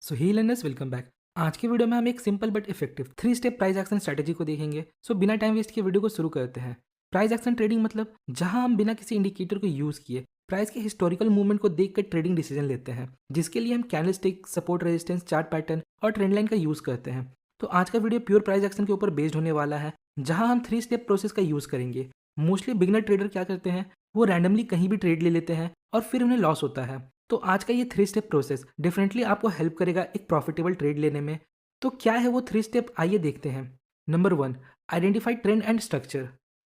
सो ही learners welcome back. आज की video में हम एक simple but effective 3 step price action strategy को देखेंगे। सो बिना टाइम वेस्ट किए वीडियो को शुरू करते हैं। प्राइस एक्शन ट्रेडिंग मतलब जहां हम बिना किसी इंडिकेटर को यूज किए प्राइस के हिस्टोरिकल मूवमेंट को देखकर ट्रेडिंग डिसीजन लेते हैं, जिसके लिए हम candlestick, support, resistance, chart pattern और ट्रेंड लाइन का यूज करते हैं। तो आज का वीडियो प्योर प्राइस एक्शन के ऊपर बेस्ड होने वाला है, जहां हम 3 स्टेप प्रोसेस का यूज करेंगे। मोस्टली बिगनर ट्रेडर क्या करते हैं, वो रैंडमली कहीं भी ट्रेड ले लेते हैं और फिर उन्हें लॉस होता है। तो आज का ये 3 स्टेप प्रोसेस डेफिनेटली आपको हेल्प करेगा एक प्रॉफिटेबल ट्रेड लेने में। तो क्या है वो 3 स्टेप, आइए देखते हैं। Number 1, identify trend and structure.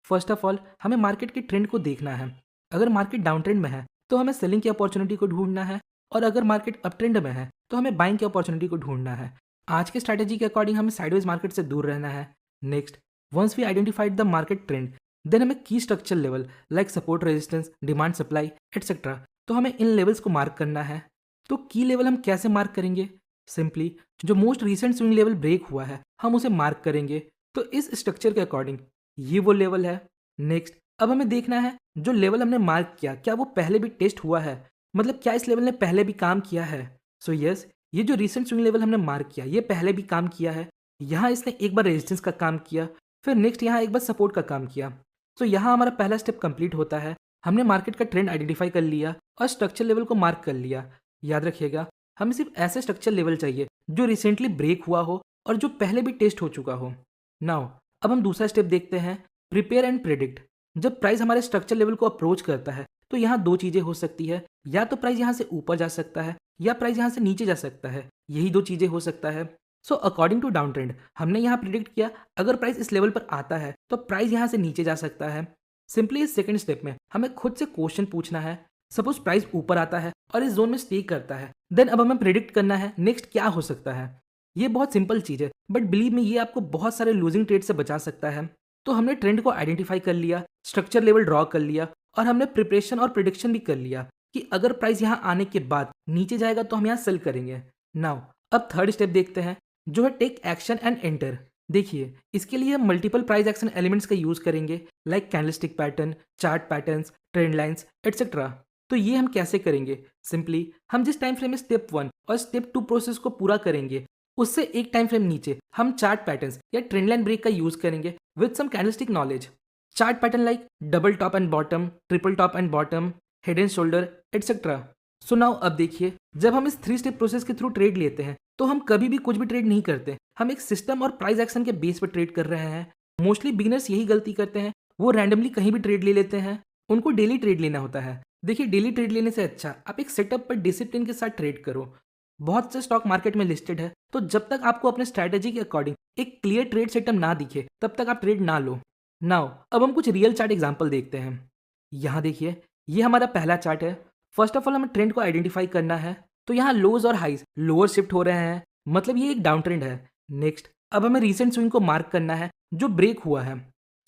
First of all हमें मार्केट के ट्रेंड को देखना है। अगर मार्केट डाउन ट्रेंड में है तो हमें सेलिंग की अपॉर्चुनिटी को ढूंढना है, और अगर मार्केट अप ट्रेंड में है तो हमें बाइंग की अपॉर्चुनिटी को ढूंढना है। आज के स्ट्रैटेजी के अकॉर्डिंग हमें साइडवेज मार्केट से दूर रहना है। Next, once we identified the market trend, then हमें की structure level like support, resistance, demand, supply etcetera, तो हमें इन लेवल्स को मार्क करना है। तो की लेवल हम कैसे मार्क करेंगे? सिंपली जो most recent swing level break हुआ है हम उसे मार्क करेंगे। तो इस स्ट्रक्चर के अकॉर्डिंग ये वो लेवल है। नेक्स्ट, अब हमें देखना है जो लेवल हमने मार्क किया क्या वो पहले भी टेस्ट हुआ है, मतलब क्या इस लेवल ने पहले भी काम किया है। सो यस, ये जो रिसेंट स्विंग लेवल हमने मार्क किया ये पहले भी काम किया है। यहाँ इसने एक बार रेजिस्टेंस का काम किया, फिर नेक्स्ट यहाँ एक बार सपोर्ट का काम किया। तो यहाँ हमारा पहला स्टेप कंप्लीट होता है। हमने मार्केट का ट्रेंड आइडेंटिफाई कर लिया और स्ट्रक्चर लेवल को मार्क कर लिया। याद रखिएगा, हमें सिर्फ ऐसे स्ट्रक्चर लेवल चाहिए जो रिसेंटली ब्रेक हुआ हो और जो पहले भी टेस्ट हो चुका हो। नाउ अब हम दूसरा स्टेप देखते हैं, प्रिपेयर एंड प्रेडिक्ट। जब प्राइस हमारे स्ट्रक्चर लेवल को अप्रोच करता है तो यहाँ दो चीजें हो सकती है, या तो प्राइस यहाँ से ऊपर जा सकता है या प्राइस यहाँ से नीचे जा सकता है। यही दो चीजें हो सकता है। So according to down trend हमने यहाँ प्रिडिक्ट किया अगर प्राइस इस लेवल पर आता है तो प्राइस यहाँ से नीचे जा सकता है। सिंपली इस सेकंड स्टेप में हमें खुद से क्वेश्चन पूछना है, सपोज प्राइस ऊपर आता है और इस जोन में स्टे करता है, देन अब हमें प्रेडिक्ट करना है नेक्स्ट क्या हो सकता है। ये बहुत सिंपल चीज है, बट बिलीव में ये आपको बहुत सारे लूजिंग ट्रेड से बचा सकता है। तो हमने ट्रेंड को आइडेंटिफाई कर लिया, स्ट्रक्चर लेवल ड्रॉ कर लिया, और हमने प्रिपरेशन और प्रिडिक्शन भी कर लिया कि अगर प्राइस यहाँ आने के बाद नीचे जाएगा तो हम यहाँ सेल करेंगे। नाउ अब थर्ड स्टेप देखते हैं, जो है टेक एक्शन एंड एंटर। देखिए, इसके लिए हम मल्टीपल प्राइस एक्शन एलिमेंट्स का यूज करेंगे, like candlestick pattern, chart patterns, trend lines etcetera. तो ये हम कैसे करेंगे? सिंपली हम जिस टाइम फ्रेम में स्टेप 1 और स्टेप 2 प्रोसेस को पूरा करेंगे उससे एक टाइम फ्रेम नीचे हम चार्ट पैटर्न्स या ट्रेंड लाइन ब्रेक का यूज करेंगे with some candlestick knowledge. Chart pattern like double top and bottom, triple top and bottom, head and shoulder etcetera. So now अब देखिए, जब हम इस 3 स्टेप प्रोसेस के थ्रू ट्रेड लेते हैं तो हम कभी भी कुछ भी ट्रेड नहीं करते, हम एक सिस्टम और प्राइस एक्शन के बेस पर ट्रेड कर रहे हैं। मोस्टली बिगिनर्स यही गलती करते हैं, वो रैंडमली कहीं भी ट्रेड ले लेते हैं। उनको डेली ट्रेड लेना होता है। देखिए, डेली ट्रेड लेने से अच्छा आप एक सेटअप पर डिसिप्लिन के साथ ट्रेड करो। बहुत से स्टॉक मार्केट में लिस्टेड है, तो जब तक आपको अपने स्ट्रैटेजी के अकॉर्डिंग एक क्लियर ट्रेड सेटअप ना दिखे तब तक आप ट्रेड ना लो। नाउ अब हम कुछ रियल चार्ट एग्जांपल देखते हैं। यहाँ देखिए, ये हमारा पहला चार्ट है। फर्स्ट ऑफ ऑल हमें ट्रेंड को आइडेंटिफाई करना है। तो यहाँ लोज और हाइज लोअर शिफ्ट हो रहे हैं, मतलब ये एक डाउन ट्रेंड है। नेक्स्ट, अब हमें रिसेंट स्विंग को मार्क करना है जो ब्रेक हुआ है।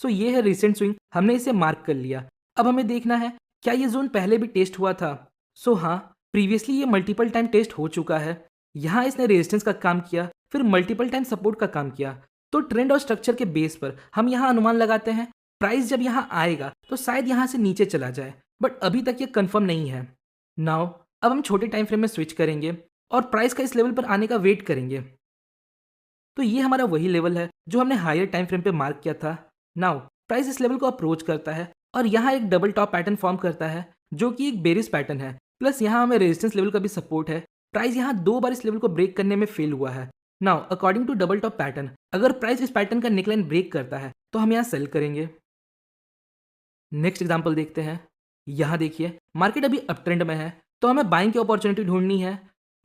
सो ये है रिसेंट स्विंग, हमने इसे मार्क कर लिया। अब हमें देखना है क्या ये जोन पहले भी टेस्ट हुआ था। सो हाँ, प्रीवियसली ये मल्टीपल टाइम टेस्ट हो चुका है। यहाँ इसने रेजिस्टेंस का काम किया, फिर मल्टीपल टाइम सपोर्ट का काम किया। तो ट्रेंड और स्ट्रक्चर के बेस पर हम यहाँ अनुमान लगाते हैं प्राइस जब यहाँ आएगा तो शायद यहाँ से नीचे चला जाए, बट अभी तक ये कंफर्म नहीं है। नाउ अब हम छोटे टाइम फ्रेम में स्विच करेंगे और प्राइस का इस लेवल पर आने का वेट करेंगे। तो ये हमारा वही लेवल है जो हमने हायर टाइम फ्रेम पे मार्क किया था। नाउ प्राइस इस लेवल को अप्रोच करता है और यहाँ एक डबल टॉप पैटर्न फॉर्म करता है जो कि एक बेरिश पैटर्न है, प्लस यहाँ हमें रेजिस्टेंस लेवल का भी सपोर्ट है। प्राइस यहाँ 2 बार इस लेवल को ब्रेक करने में फेल हुआ है। Now according to double top pattern, अगर प्राइस इस पैटर्न का नेकलाइन ब्रेक करता है तो हम यहाँ सेल करेंगे। नेक्स्ट एग्जांपल देखते हैं। यहाँ देखिए, मार्केट अभी अप ट्रेंड में है तो हमें बाइंग की अपॉर्चुनिटी ढूंढनी है।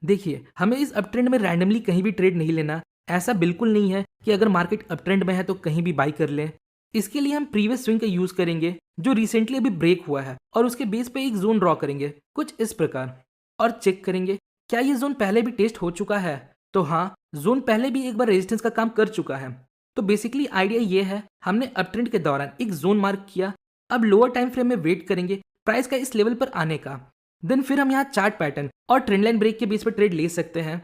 देखिए, हमें इस अप ट्रेंड में रैंडमली कहीं भी ट्रेड नहीं लेना। ऐसा बिल्कुल नहीं है कि अगर मार्केट अप ट्रेंड में है तो कहीं भी बाई कर लें। इसके लिए हम प्रीवियस स्विंग का यूज करेंगे जो रिसेंटली अभी ब्रेक हुआ है, और उसके बेस पे एक जोन ड्रॉ करेंगे कुछ इस प्रकार, और चेक करेंगे क्या ये जोन पहले भी टेस्ट हो चुका है। तो हाँ, जोन पहले भी एक बार रेजिस्टेंस का काम कर चुका है। तो बेसिकली आइडिया ये है, हमने अप ट्रेंड के दौरान एक जोन मार्क किया, अब लोअर टाइम फ्रेम में वेट करेंगे प्राइस का इस लेवल पर आने का, देन फिर हम यहाँ चार्ट पैटर्न और ट्रेंड लाइन ब्रेक के बेस पर ट्रेड ले सकते हैं।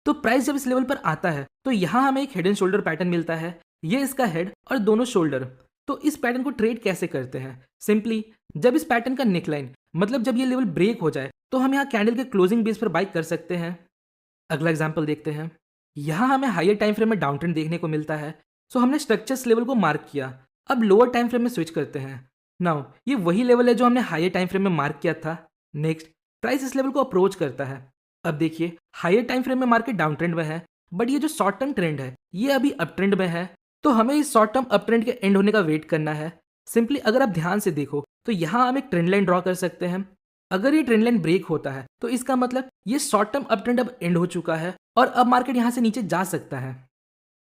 तो प्राइस जब इस लेवल पर आता है तो यहाँ हमें एक हेड एंड शोल्डर पैटर्न मिलता है, ये इसका हेड और दोनों शोल्डर। तो इस पैटर्न को ट्रेड कैसे करते हैं? सिंपली जब इस पैटर्न का नेकलाइन, मतलब जब ये लेवल ब्रेक हो जाए तो हम यहाँ कैंडल के क्लोजिंग बेस पर बाई कर सकते हैं। अगला एग्जाम्पल देखते हैं। यहाँ हमें हायर टाइम फ्रेम में डाउन ट्रेंड देखने को मिलता है। सो हमने स्ट्रक्चर्स लेवल को मार्क किया। अब लोअर टाइम फ्रेम में स्विच करते हैं। नाउ ये वही लेवल है जो हमने हायर टाइम फ्रेम में मार्क किया था। नेक्स्ट प्राइस इस लेवल को अप्रोच करता है। अब देखिए हायर टाइम फ्रेम में मार्केट डाउन ट्रेंड में है, बट ये जो शॉर्ट टर्म ट्रेंड है ये अभी अप ट्रेंड में है। तो हमें इस शॉर्ट टर्म अप ट्रेंड के एंड होने का वेट करना है। सिंपली अगर आप ध्यान से देखो तो यहाँ हम एक ट्रेंड लाइन ड्रॉ कर सकते हैं। अगर ये ट्रेंड लाइन ब्रेक होता है तो इसका मतलब ये शॉर्ट टर्म अप ट्रेंड अब एंड हो चुका है और अब मार्केट यहाँ से नीचे जा सकता है।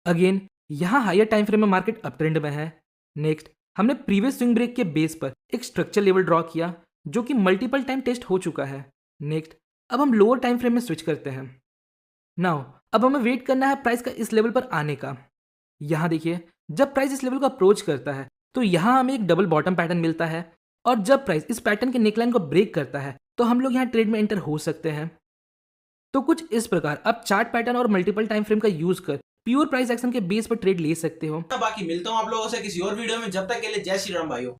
अगेन यहाँ हायर टाइम फ्रेम में मार्केट अप ट्रेंड में है। नेक्स्ट हमने प्रीवियस स्विंग ब्रेक के बेस पर एक स्ट्रक्चर लेवल ड्रॉ किया जो कि मल्टीपल टाइम टेस्ट हो चुका है। नेक्स्ट अब हम लोअर टाइम फ्रेम में स्विच करते हैं। नाउ अब हमें वेट करना है प्राइस का इस लेवल पर आने का। यहाँ देखिए जब प्राइस इस लेवल को अप्रोच करता है तो यहाँ हमें एक डबल बॉटम पैटर्न मिलता है और जब प्राइस इस पैटर्न के नेकलाइन को ब्रेक करता है तो हम लोग यहाँ ट्रेड में एंटर हो सकते हैं। तो कुछ इस प्रकार आप चार्ट पैटर्न और मल्टीपल टाइम फ्रेम का यूज कर प्योर प्राइस एक्शन के बेस पर ट्रेड ले सकते हो। बाकी मिलता हूँ आप लोगों से किसी और वीडियो में, जब तक के लिए जय श्री राम भाइयों।